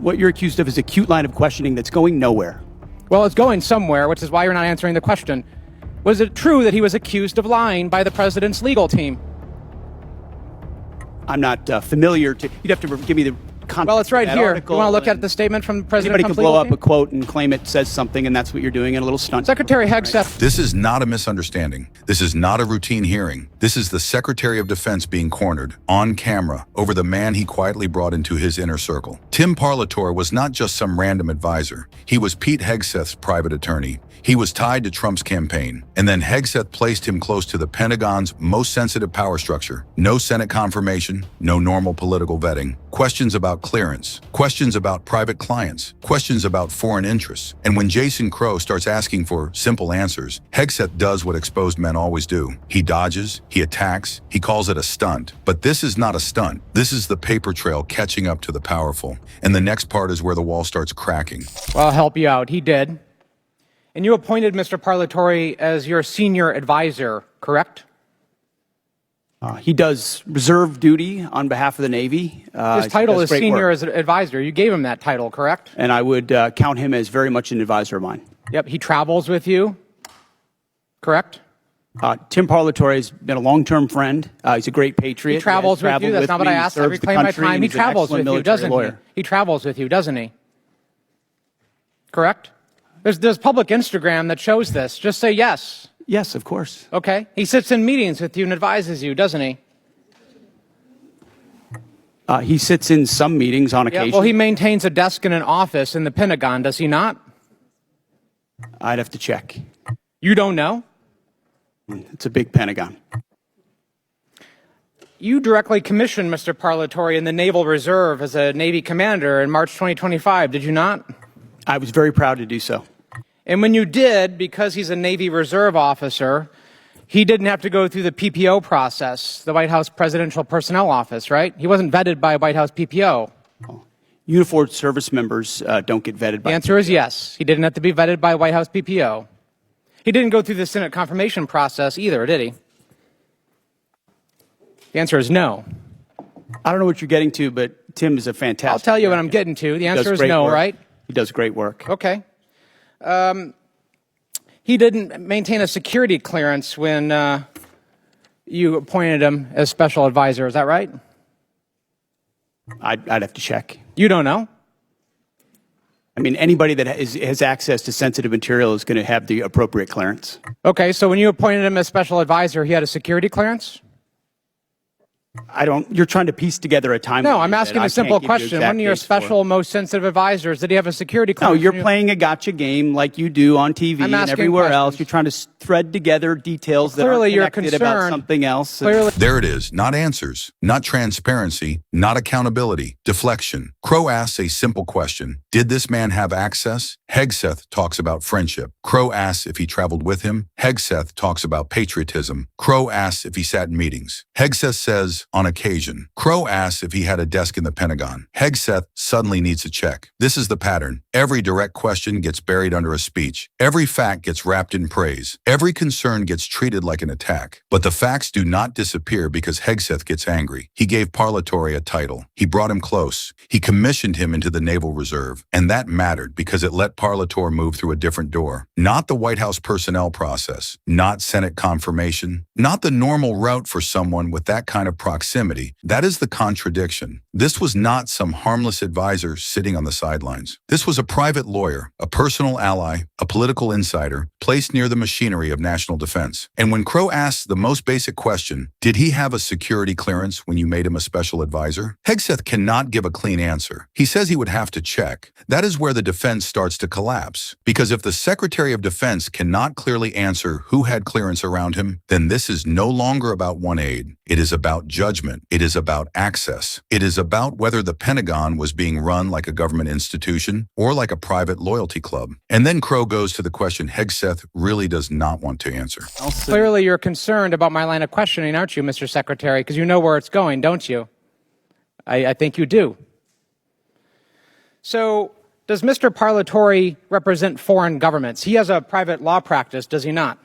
What you're accused of is a cute line of questioning that's going nowhere. Well, it's going somewhere, which is why you're not answering the question. Was it true that he was accused of lying by the president's legal team? I'm not familiar to... You'd have to give me the context. Well, it's right here. You want to look and at the statement from President anybody Trump's can blow legal up team? a quote and claim it says something, and that's what you're doing in a little stunt. Secretary Hegseth. This is not a misunderstanding. This is not a routine hearing. This is the Secretary of Defense being cornered, on camera, over the man he quietly brought into his inner circle. Tim Parlatore was not just some random advisor. He was Pete Hegseth's private attorney. He was tied to Trump's campaign, and then Hegseth placed him close to the Pentagon's most sensitive power structure. No Senate confirmation, no normal political vetting, questions about clearance, questions about private clients, questions about foreign interests. And when Jason Crow starts asking for simple answers, Hegseth does what exposed men always do. He dodges, he attacks, he calls it a stunt. But this is not a stunt. This is the paper trail catching up to the powerful. And the next part is where the wall starts cracking. Well, I'll help you out. He did. And you appointed Mr. Parlatore as your senior advisor, correct? He does reserve duty on behalf of the Navy. His title is senior as an advisor. You gave him that title, correct? And I would count him as very much an advisor of mine. Yep, he travels with you, correct? Tim Parlatore has been a long-term friend. He's a great patriot. He travels with you. That's not what I asked. I reclaim my time. He travels with you, doesn't he? He travels with you, doesn't he? Correct? There's public Instagram that shows this. Just say yes. Yes, of course. Okay. He sits in meetings with you and advises you, doesn't he? He sits in some meetings on occasion. Yeah, well, he maintains a desk in an office in the Pentagon, does he not? I'd have to check. You don't know? It's a big Pentagon. You directly commissioned Mr. Parlatore in the Naval Reserve as a Navy commander in March 2025, did you not? I was very proud to do so. And when you did, because he's a Navy Reserve officer, he didn't have to go through the PPO process, the White House Presidential Personnel Office, right? He wasn't vetted by a White House PPO. Uniformed service members don't get vetted by The answer is yes. He didn't have to be vetted by a White House PPO. He didn't go through the Senate confirmation process either, did he? The answer is no. I don't know what you're getting to, but Tim is a fantastic I'll tell you what I'm getting to. The answer is no, work. right? He does great work. Okay. He didn't maintain a security clearance when you appointed him as special advisor. Is that right? I'd have to check. You don't know? I mean, anybody that has access to sensitive material is going to have the appropriate clearance. Okay, so when you appointed him as special advisor, he had a security clearance? You're trying to piece together a timeline. No, I'm asking a simple question. One of your special, most sensitive advisors, did he have a security clearance? No, you're playing a gotcha game like you do on TV and everywhere else. You're trying to thread together details that are connected about something else. Clearly. There it is. Not answers, not transparency, not accountability, deflection. Crow asks a simple question. Did this man have access? Hegseth talks about friendship. Crow asks if he traveled with him. Hegseth talks about patriotism. Crow asks if he sat in meetings. Hegseth says, on occasion. Crow asks if he had a desk in the Pentagon. Hegseth suddenly needs a check. This is the pattern. Every direct question gets buried under a speech. Every fact gets wrapped in praise. Every concern gets treated like an attack. But the facts do not disappear because Hegseth gets angry. He gave Parlatore a title. He brought him close. He commissioned him into the Naval Reserve. And that mattered because it let Parlatore move through a different door. Not the White House personnel process. Not Senate confirmation. Not the normal route for someone with that kind of proximity. That is the contradiction. This was not some harmless advisor sitting on the sidelines. This was a private lawyer, a personal ally, a political insider, placed near the machinery of national defense. And when Crow asks the most basic question, did he have a security clearance when you made him a special advisor? Hegseth cannot give a clean answer. He says he would have to check. That is where the defense starts to collapse. Because if the Secretary of Defense cannot clearly answer who had clearance around him, then this is no longer about one aide. It is about judgment. It is about access. It is about whether the Pentagon was being run like a government institution or like a private loyalty club. And then Crow goes to the question Hegseth really does not want to answer. Clearly you're concerned about my line of questioning, aren't you, Mr. Secretary? Because you know where it's going, don't you? I think you do. So does Mr. Parlatore represent foreign governments? He has a private law practice, does he not?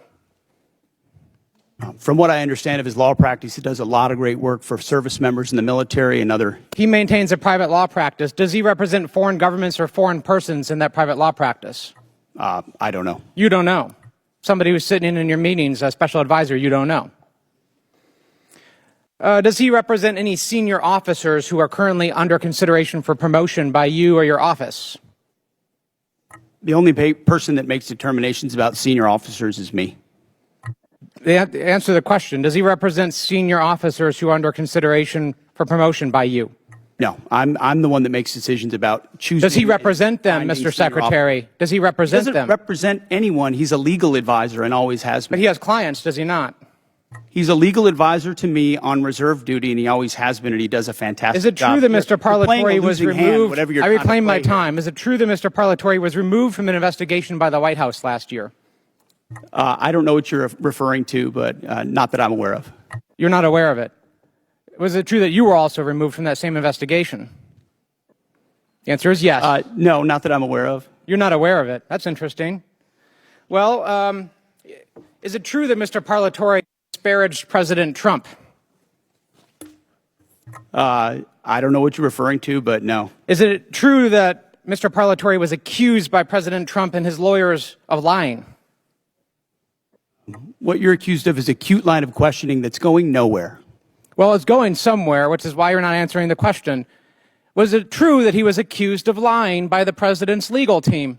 From what I understand of his law practice, he does a lot of great work for service members in the military and other. He maintains a private law practice. Does he represent foreign governments or foreign persons in that private law practice? I don't know. You don't know. Somebody who's sitting in your meetings, a special advisor, you don't know. Does he represent any senior officers who are currently under consideration for promotion by you or your office? The only person that makes determinations about senior officers is me. Answer the question. Does he represent senior officers who are under consideration for promotion by you? No, I'm the one that makes decisions about choosing. Does he represent them, Mr. Secretary? Does he represent them? He doesn't represent anyone. He's a legal advisor and always has been. But he has clients, does he not? He's a legal advisor to me on reserve duty, and he always has been, and he does a fantastic job. Is it true that Mr. Parlatore was removed? I reclaim my time. Is it true that Mr. Parlatore was removed from an investigation by the White House last year? I don't know what you're referring to, but not that I'm aware of. You're not aware of it. Was it true that you were also removed from that same investigation? The answer is yes. No, not that I'm aware of. You're not aware of it. That's interesting. Well, is it true that Mr. Parlatore disparaged President Trump? I don't know what you're referring to, but no. Is it true that Mr. Parlatore was accused by President Trump and his lawyers of lying? What you're accused of is a cute line of questioning that's going nowhere. Well, it's going somewhere, which is why you're not answering the question. Was it true that he was accused of lying by the president's legal team?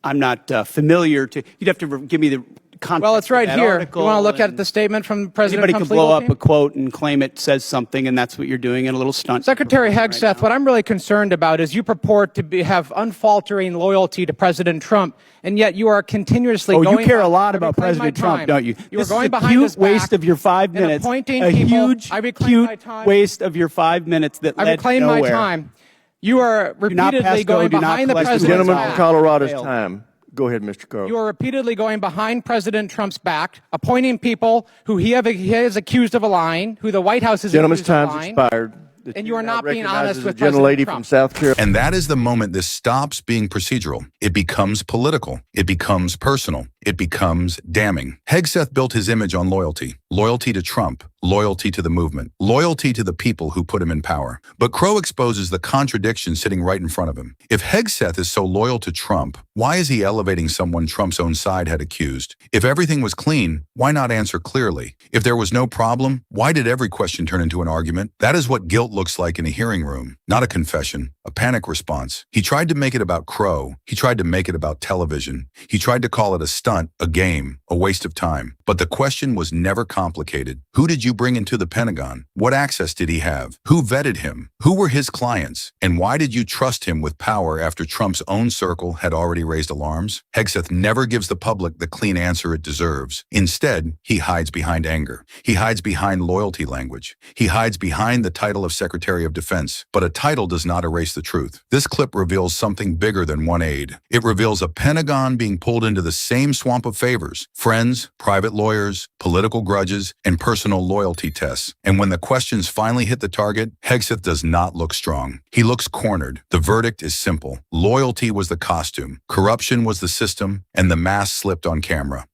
I'm not familiar to. You'd have to give me the context. Well, it's right here. You want to look at and the statement from President anybody Trump's can blow legal up team? a quote and claim it says something, and that's what you're doing in a little stunt. Secretary Hegseth, what I'm really concerned about is you purport to have unfaltering loyalty to President Trump, and yet you are continuously going. Oh, you care a lot about President Trump, don't you? You are This going is a behind his cute waste back of your 5 and minutes. appointing A people. huge, I reclaim my cute time. waste of your 5 minutes that I led reclaim nowhere. my time. You are not repeatedly pass go, going do not behind the collect president's Gentleman Gentleman back. from Colorado's time. Go ahead, Mr. Carl. You are repeatedly going behind President Trump's back, appointing people who he is accused of lying, who the White House is Gentleman's accused of time's lying. expired. And you are not being honest with President President from Trump. South Carolina. And that is the moment this stops being procedural. It becomes political. It becomes personal. It becomes damning. Hegseth built his image on loyalty. Loyalty to Trump. Loyalty to the movement. Loyalty to the people who put him in power. But Crow exposes the contradiction sitting right in front of him. If Hegseth is so loyal to Trump, why is he elevating someone Trump's own side had accused? If everything was clean, why not answer clearly? If there was no problem, why did every question turn into an argument? That is what guilt looks like in a hearing room. Not a confession, a panic response. He tried to make it about Crow. He tried to make it about television. He tried to call it a stunt, a game, a waste of time. But the question was never complicated. Who did you bring into the Pentagon? What access did he have? Who vetted him? Who were his clients? And why did you trust him with power after Trump's own circle had already raised alarms? Hegseth never gives the public the clean answer it deserves. Instead, he hides behind anger. He hides behind loyalty language. He hides behind the title of Secretary of Defense. But a title does not erase the truth. This clip reveals something bigger than one aide. It reveals a Pentagon being pulled into the same swamp of favors: friends, private lawyers, political grudges, and personal loyalty tests. And when the questions finally hit the target, Hegseth does not look strong. He looks cornered. The verdict is simple. Loyalty was the costume, corruption was the system, and the mask slipped on camera.